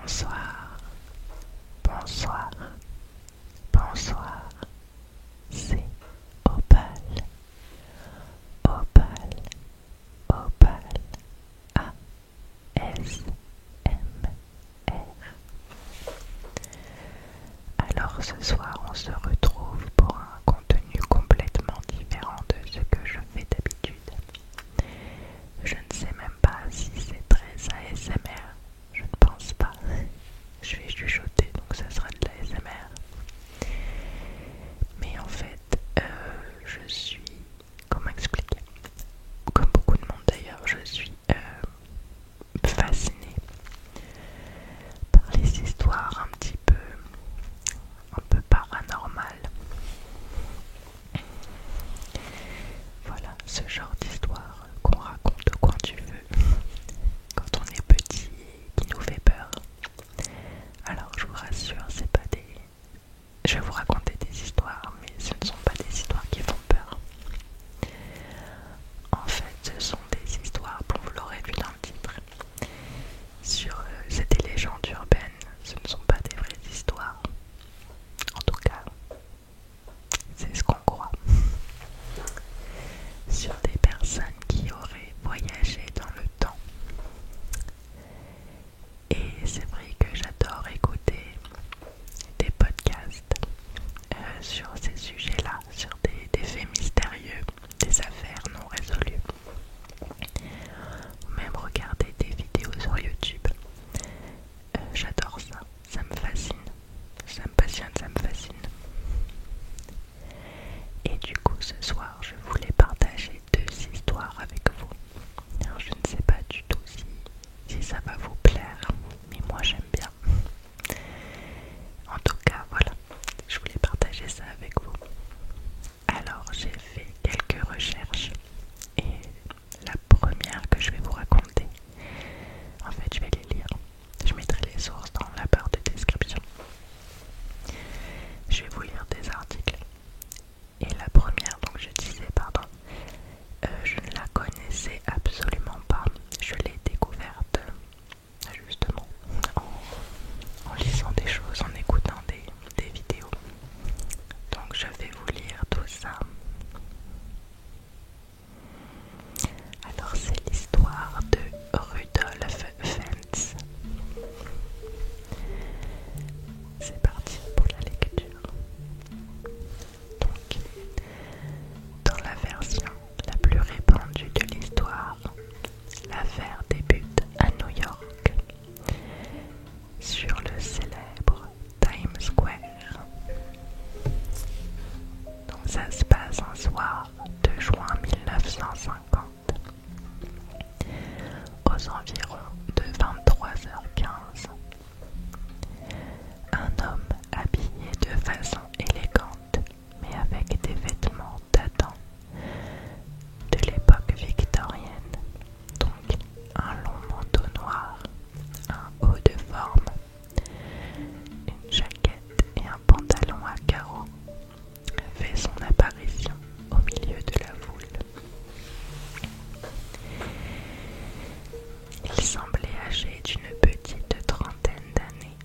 Bonsoir, bonsoir, bonsoir, c'est Opal, Opal, Opal, A-S-M-R. Alors ce soir on se retrouve pour un contenu complètement différent de ce que je fais d'habitude. Je ne sais même pas si c'est très ASMR, je ne pense pas. Je vais chuchoter donc ça sera de l'ASMR. Mais en fait, je suis, comment expliquer, comme beaucoup de monde d'ailleurs, je suis fascinée par les histoires un peu paranormales. Voilà, ce genre d'histoire qu'on raconte quand tu veux, quand on est petit et qui nous fait peur. Alors je vous rassure, c'est pas des... Je vais vous raconter des histoires, mais ce ne sont pas des histoires qui font peur. En fait, ce sont des histoires, bon vous l'aurez vu dans le titre, c'est des légendes urbaines, ce ne sont pas des vraies histoires. En tout cas, c'est ce qu'on croit. Sur des personnes qui auraient voyagé dans le temps. Et c'est vrai que j'adore écouter des podcasts sur ces sujets-là, sur des faits mystérieux, des affaires non résolues. Ou même regarder des vidéos sur YouTube. J'adore ça, ça me fascine, ça me passionne, ça me fascine. Et du coup ce soir je voulais partager 2 histoires avec vous. Alors je ne sais pas du tout si ça va vous plaire, mais moi j'aime bien. En tout cas voilà, je voulais partager ça avec vous. Alors j'ai fait quelques recherches et la première que je vais vous raconter, en fait je vais les lire. Je mettrai les sources dans la barre de description. Je vais vous lire des articles. Et la première, donc je disais, pardon, je ne la connaissais absolument pas. Je l'ai découverte justement en lisant des choses, en écoutant des vidéos. Donc je vais vous lire tout ça. Alors c'est l'histoire de Rudolf Fentz. C'est parti pour la lecture. Donc, dans la version la plus répandue de l'histoire, l'affaire débute à New York, sur le célèbre Times Square. Donc ça se passe un soir de juin 1950, aux environs de 23h15. Un homme habillé de façon élégante, mais avec des vêtements datant de l'époque victorienne, donc un long manteau noir, un haut de forme, une jaquette et un pantalon à carreaux, fait son apparition au milieu de la foule. Il semblait âgé d'une petite trentaine d'années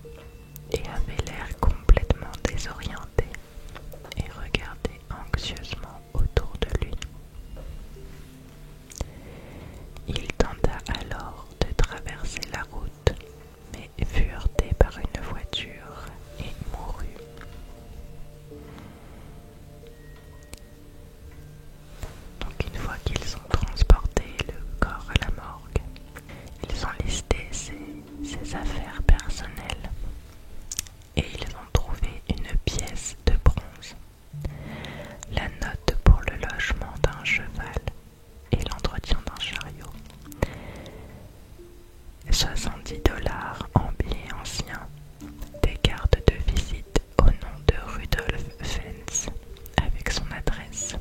et avait l'air complètement désorienté et regardait anxieusement autour de lui. Il tenta alors de traverser la route, mais fut heurté par une voiture et mourut. Donc une fois qu'ils ont transporté le corps à la morgue, ils ont listé ses affaires personnelles et ils ont trouvé une pièce de bronze, la note pour le logement d'un cheval et l'entretien d'un chariot, 70$ en billets anciens, des cartes de visite au nom de Rudolf Fentz avec son adresse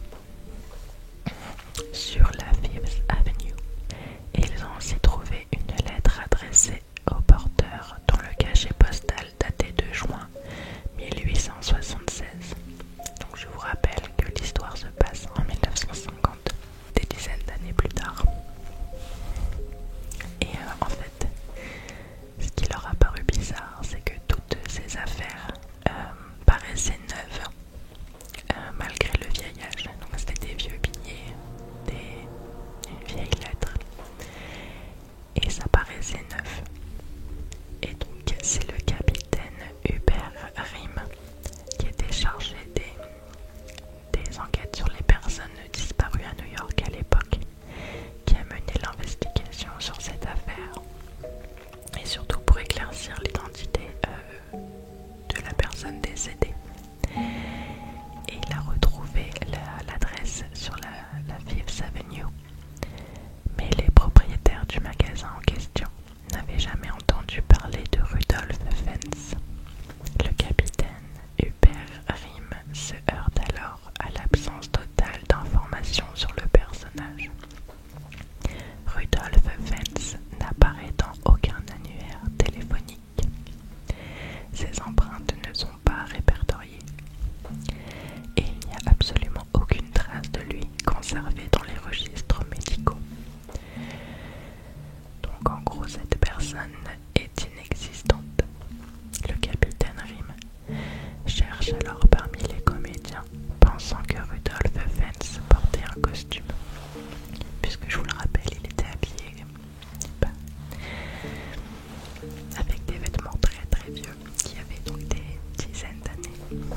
sur la Fifth Avenue. Et ils ont aussi trouvé une lettre adressée au porteur dont le cachet postal datait de juin 1876. Donc je vous rappelle que l'histoire se passe en 1950, des dizaines d'années plus tard. Et en fait, ce qu'il paraissait neuf. Et donc c'est le capitaine Hubert Riem qui était chargé des enquêtes sur les personnes disparues à New York à l'époque, qui a mené l'investigation sur cette affaire, et surtout pour éclaircir l'identité de la personne décédée. Et il a retrouvé l'adresse sur la Fifth Avenue, mais les propriétaires du magasin en question n'avaient jamais entendu parler de Rudolph Fentz. Le capitaine Hubert Riem se heurte alors à l'absence totale d'informations sur le personnage. Rudolph Fentz n'apparaît dans aucun annuaire téléphonique. Ses empreintes ne sont pas répertoriées. Et il n'y a absolument aucune trace de lui conservée dans les registres médicaux. Donc en gros, cette personne est inexistante. Le capitaine Riem cherche alors parmi les comédiens, pensant que Rudolph Fentz portait un costume. Puisque je vous le rappelle, il était habillé avec des vêtements très très vieux, qui avaient donc des dizaines d'années.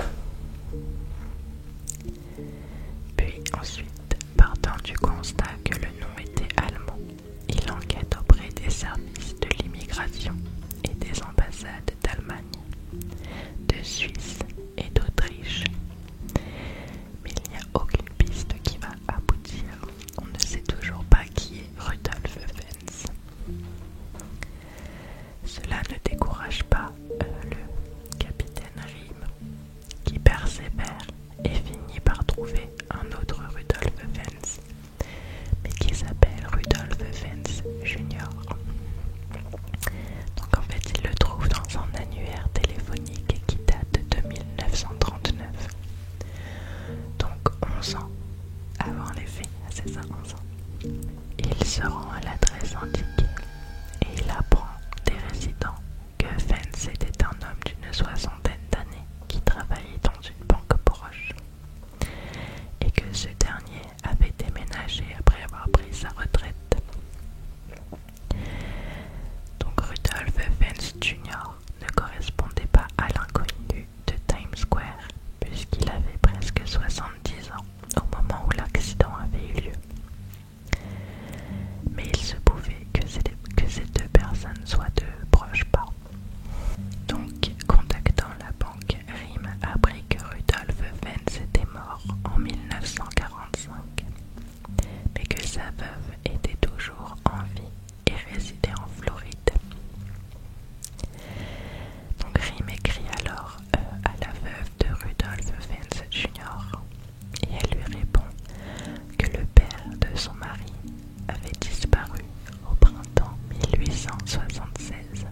Puis ensuite, partant du constat que le nom était allemand, il enquête auprès des services de l'immigration et des ambassades d'Allemagne, de Suisse et d'Autriche. Mais il n'y a aucune piste qui va aboutir. On ne sait toujours pas qui est Rudolph Fentz. Cela ne décourage pas le capitaine Riem, qui persévère et finit par trouver un autre Rudolph Fentz, mais qui s'appelle Rudolph Fentz Jr. Donc en fait, il le trouve dans un annuaire téléphonique qui date de 1939. Donc 11 ans avant les faits, c'est ça, 11 ans. Il se rend à l'adresse indiquée et il apprend des résidents que Fentz était un homme d'une soixantaine d'années qui travaillait dans une banque proche et que ce dernier avait déménagé après avoir pris sa retraite. Donc Rudolph Fentz Jr. ne correspondait pas à l'inconnu de Times Square puisqu'il avait presque 70 ans au moment où l'accident avait eu lieu. Mais il se pouvait que ces deux personnes soient de proches parents. Donc, contactant la banque, Riem apprit que Rudolph Fentz était mort en 1945, mais que sa veuve était toujours en vie et résidait en Floride. Donc Riem écrit alors à la veuve de Rudolph Fentz Jr. et elle lui répond que le père de son mari avait disparu au printemps 1876.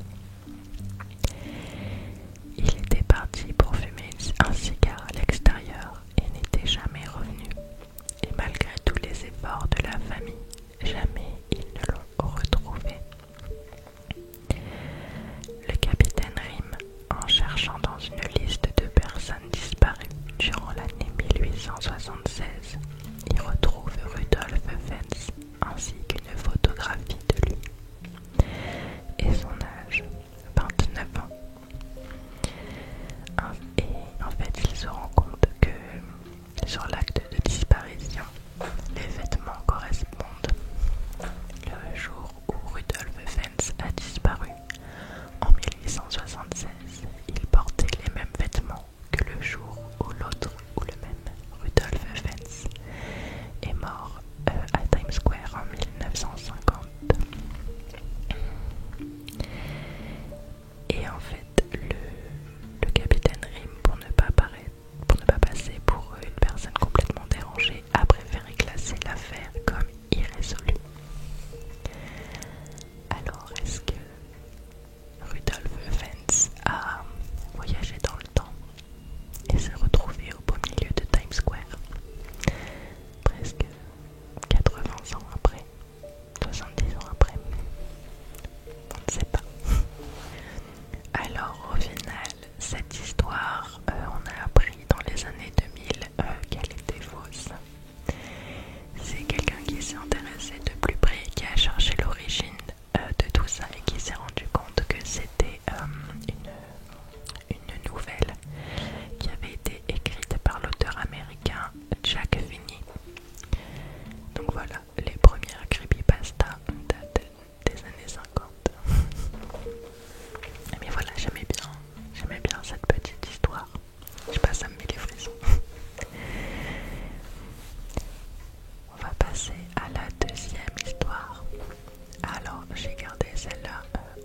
Il était parti pour fumer un cigare à l'extérieur et n'était jamais revenu. Et malgré tous les efforts de la famille, jamais ils ne l'ont retrouvé. Le capitaine Riem, en cherchant dans une liste de personnes disparues durant l'année 1876, y retrouve Rudolph Fentz ainsi qu'une photographie de lui. Et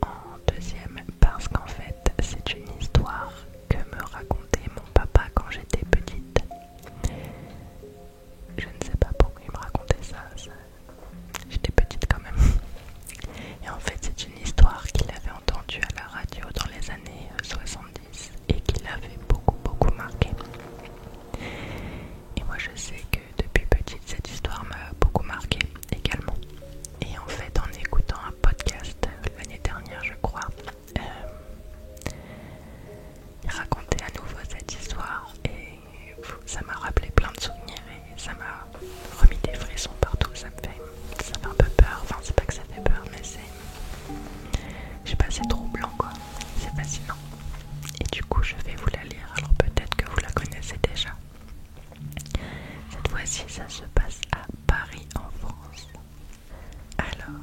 en deuxième parce qu'en fait c'est une histoire que me racontait mon papa quand j'étais petite. Je ne sais pas pourquoi il me racontait ça. J'étais petite quand même. Et en fait c'est une histoire qu'il avait entendue à la radio dans les années 70 et qui l'avait beaucoup marqué. Et moi je sais que depuis petite cette histoire m'a beaucoup marqué également. Et en fait en écoutant un podcast l'année dernière je crois, il racontait à nouveau cette histoire et ça m'a rappelé plein de souvenirs et ça m'a remis des frissons partout. Ça fait un peu peur, enfin c'est pas que ça fait peur mais je sais pas, c'est troublant quoi, c'est fascinant. Et du coup je vais vous la lire, alors peut-être que vous la connaissez déjà. Cette fois-ci ça se passe à Paris en France. Alors,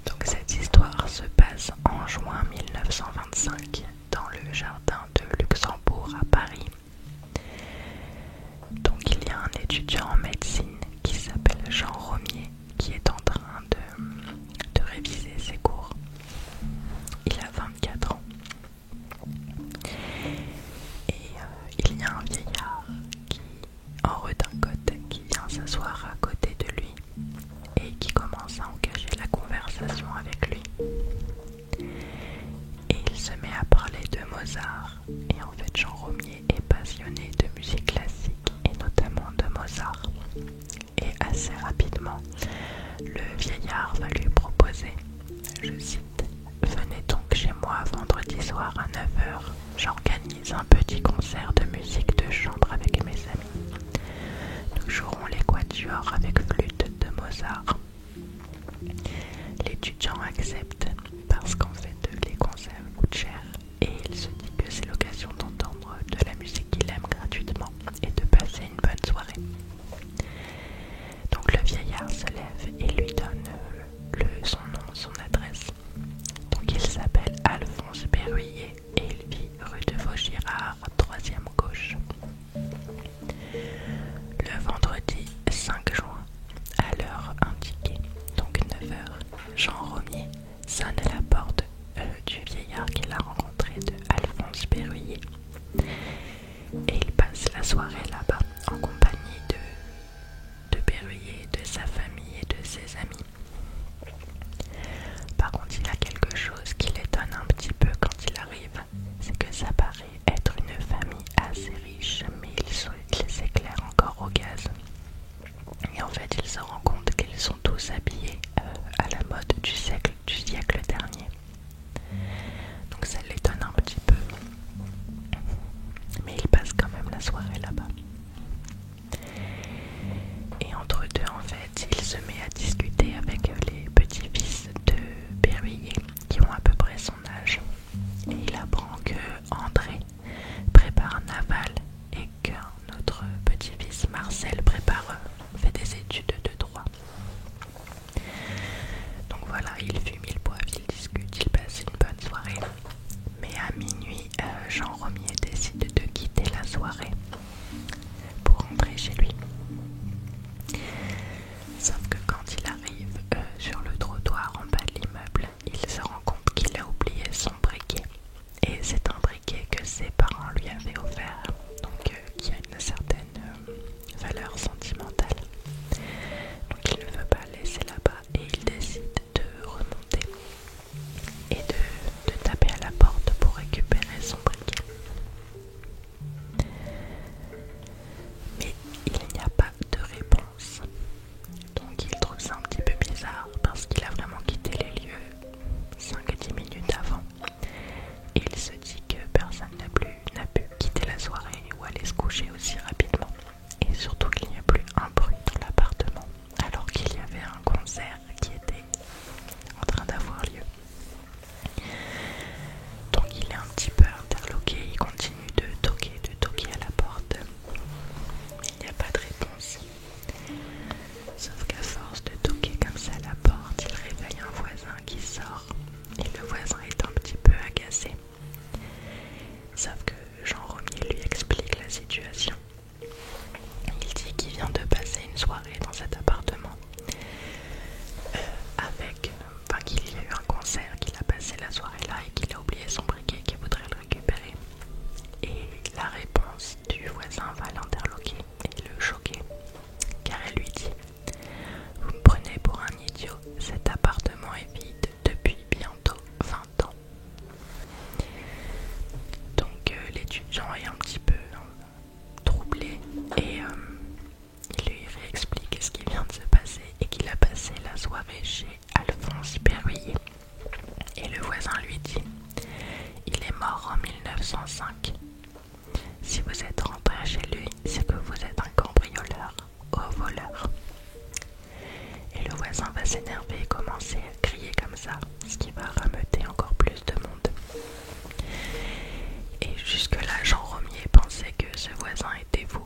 donc cette histoire se passe en juin 1925 dans le jardin de Luxembourg à Paris. Donc il y a un étudiant en médecine qui s'appelle Jean Romier qui est en train de réviser ses cours. Il a 24 ans. Et il y a un vieillard qui, en redingote, qui vient s'asseoir à côté de lui et qui commence à engager la conversation avec lui. Et il se met à parler de Mozart. Et en fait, Jean Romier est passionné de musique classique et notamment de Mozart. Et assez rapidement, le vieillard va lui proposer, je cite, « Venez donc chez moi vendredi soir à 9h, j'organise un petit concert de musique de chambre avec mes amis. Nous jouerons les quatuors avec flûte de Mozart. » L'étudiant accepte parce qu'en fait les concerts coûtent cher et il se dit que c'est l'occasion d'entendre de la musique qu'il aime gratuitement et de passer une bonne soirée. Donc le vieillard se lève et lui donne son nom, son adresse. Donc il s'appelle Alphonse Berruyer et il vit rue de Vaugirard, 3e gauche. Le vendredi 5 juin, à l'heure indiquée, donc 9h, Jean Romier sonne à la porte du vieillard qu'il a rencontré, de Alphonse Berruyer. Et il passe la soirée là-bas en compagnie de Berruyer, de sa famille et de ses amis. Par contre, il a quelque chose qui l'étonne un petit peu quand il arrive, c'est que ça paraît être une famille assez riche, mais ils éclairent encore au gaz. Et en fait, il se rend compte qu'ils sont tous habillés à la mode du siècle dernier. ce qui va rameuter encore plus de monde. Et jusque-là, Jean Romier pensait que ce voisin était fou.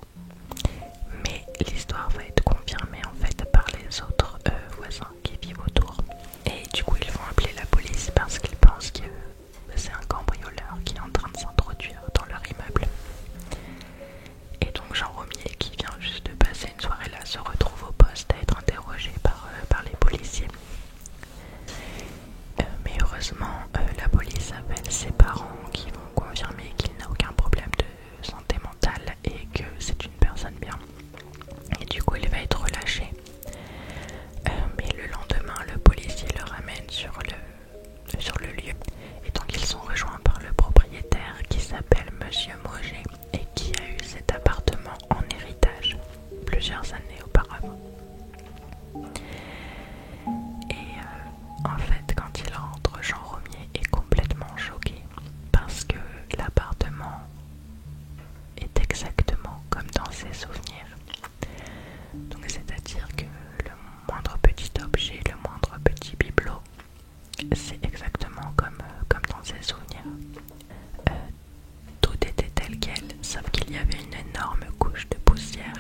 Mais l'histoire va être confirmée en fait par les autres voisins qui vivent autour. Et du coup, ils vont appeler la police parce qu'ils pensent que c'est un cambrioleur qui est en train de s'introduire dans leur immeuble. Et donc Jean Romier, qui vient juste de passer une soirée là, se retrouve au poste à être interrogé par les policiers. Mais heureusement, la police appelle ses parents qui vont confirmer qu'il n'a aucun problème de santé mentale et que c'est une personne bien. Et du coup, il va être relâché. Mais le lendemain, le policier le ramène sur le lieu. Et donc, ils sont rejoints par le propriétaire qui s'appelle Monsieur Mauger et qui a eu cet appartement en héritage plusieurs années auparavant. Et en fait, quand il rentre, Jean Romier est complètement choqué parce que l'appartement est exactement comme dans ses souvenirs. Donc c'est-à-dire que le moindre petit objet, le moindre petit bibelot, c'est exactement comme dans ses souvenirs. Tout était tel quel, sauf qu'il y avait une énorme couche de poussière,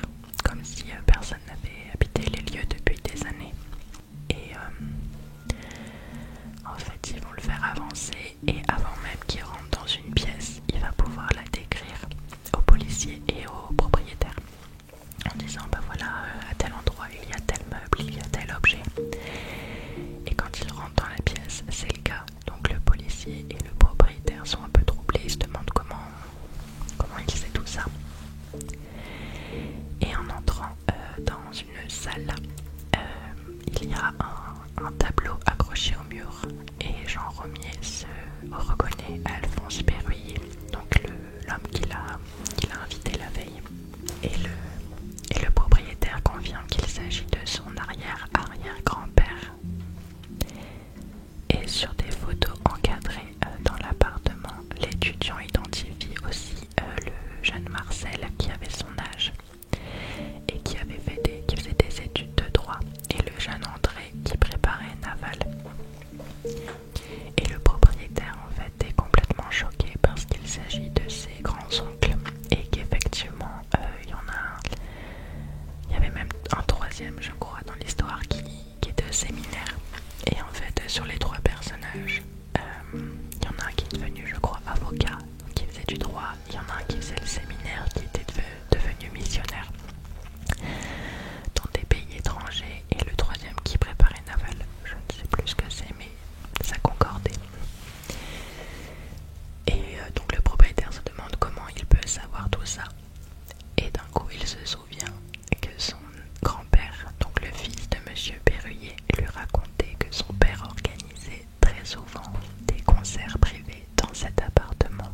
comme si personne n'avait habité les lieux depuis des années. Et en fait, ils vont le faire avancer et avant même qu'il rentre dans une pièce, il va pouvoir la décrire aux policiers et aux propriétaires en disant bah voilà, à tel endroit il y a tel meuble, il y a tel objet. Et quand il rentre dans la pièce, c'est le cas. Donc le policier et le propriétaire sont un peu troublés, ils se demandent comment il sait tout ça. Et en entrant dans une salle, il y a un tableau accroché au mur et Jean Romier se reconnaît Alphonse Péruyer, donc l'homme qu'il a invité la veille. Et le propriétaire confirme qu'il s'agit de son arrière-arrière-grand-père. Et sur des photos encadrées dans l'appartement, l'étudiant identifie aussi le jeune Marcel qui avait son âge et qui faisait des études de droit, et le jeune André qui préparait Naval. Et le propriétaire en fait est complètement choqué parce qu'il s'agit de ses grands-oncles et qu'effectivement il y avait même un troisième je crois dans l'histoire qui était séminaire. Et en fait sur les trois personnages, il y en a un qui est devenu je crois avocat, qui faisait du droit, il y en a un qui faisait le séminaire, qui était devenu missionnaire dans des pays étrangers, et le troisième qui préparait Naval. Je ne sais plus ce que c'est, mais ça concordait. Et donc le propriétaire se demande comment il peut savoir tout ça. Et d'un coup il se souvient que son grand-père, donc le fils de Monsieur Péruyer, lui racontait que son père organisait très souvent des concerts privés dans cet appartement.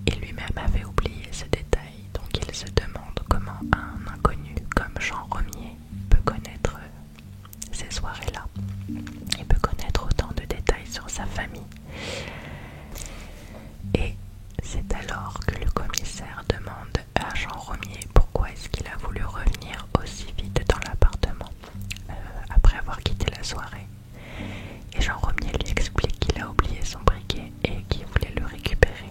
Et lui-même avait oublié ce détail, donc il se demande comment un inconnu comme Jean Romier peut connaître ces soirées-là. Il peut connaître autant de détails sur sa famille. Et c'est alors que le commissaire demande à Jean Romier pourquoi est-ce qu'il a voulu revenir aussi vite dans l'appartement après avoir quitté la soirée. Et Jean Romier lui explique qu'il a oublié son briquet et qu'il voulait le récupérer.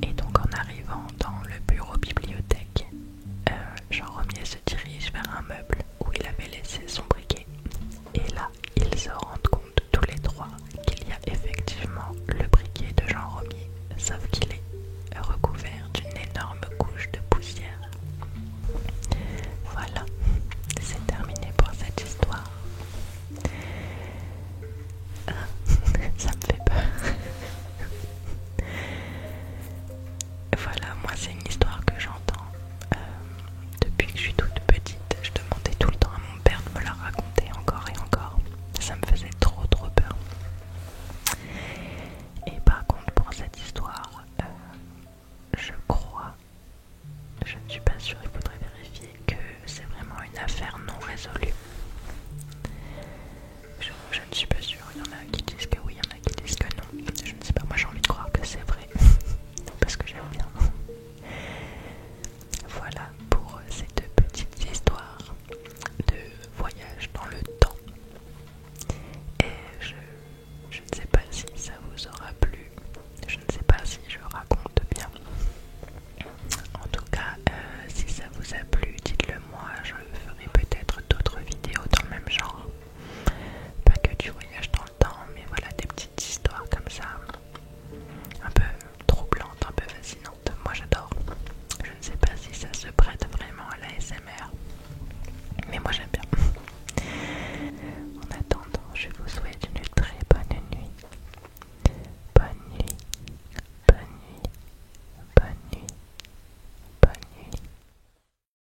Et donc en arrivant dans le bureau bibliothèque, Jean Romier se dirige vers un meuble où il avait laissé son briquet. Et là, ils se rendent compte tous les trois qu'il y a effectivement le briquet de Jean Romier, sauf qu'il est recouvert d'une énorme couche de poussière. Voilà, c'est terminé pour cette histoire. Ça me fait peur. Voilà, moi c'est une histoire que j'entends depuis que je suis toute petite. Je demandais tout le temps à mon père de me la raconter encore et encore. Ça me faisait trop peur. Et par contre pour cette histoire, je crois, je ne suis pas sûre, il faudrait vérifier, que c'est vraiment une affaire non résolue. Je ne suis pas sûre, il y en a qui disent que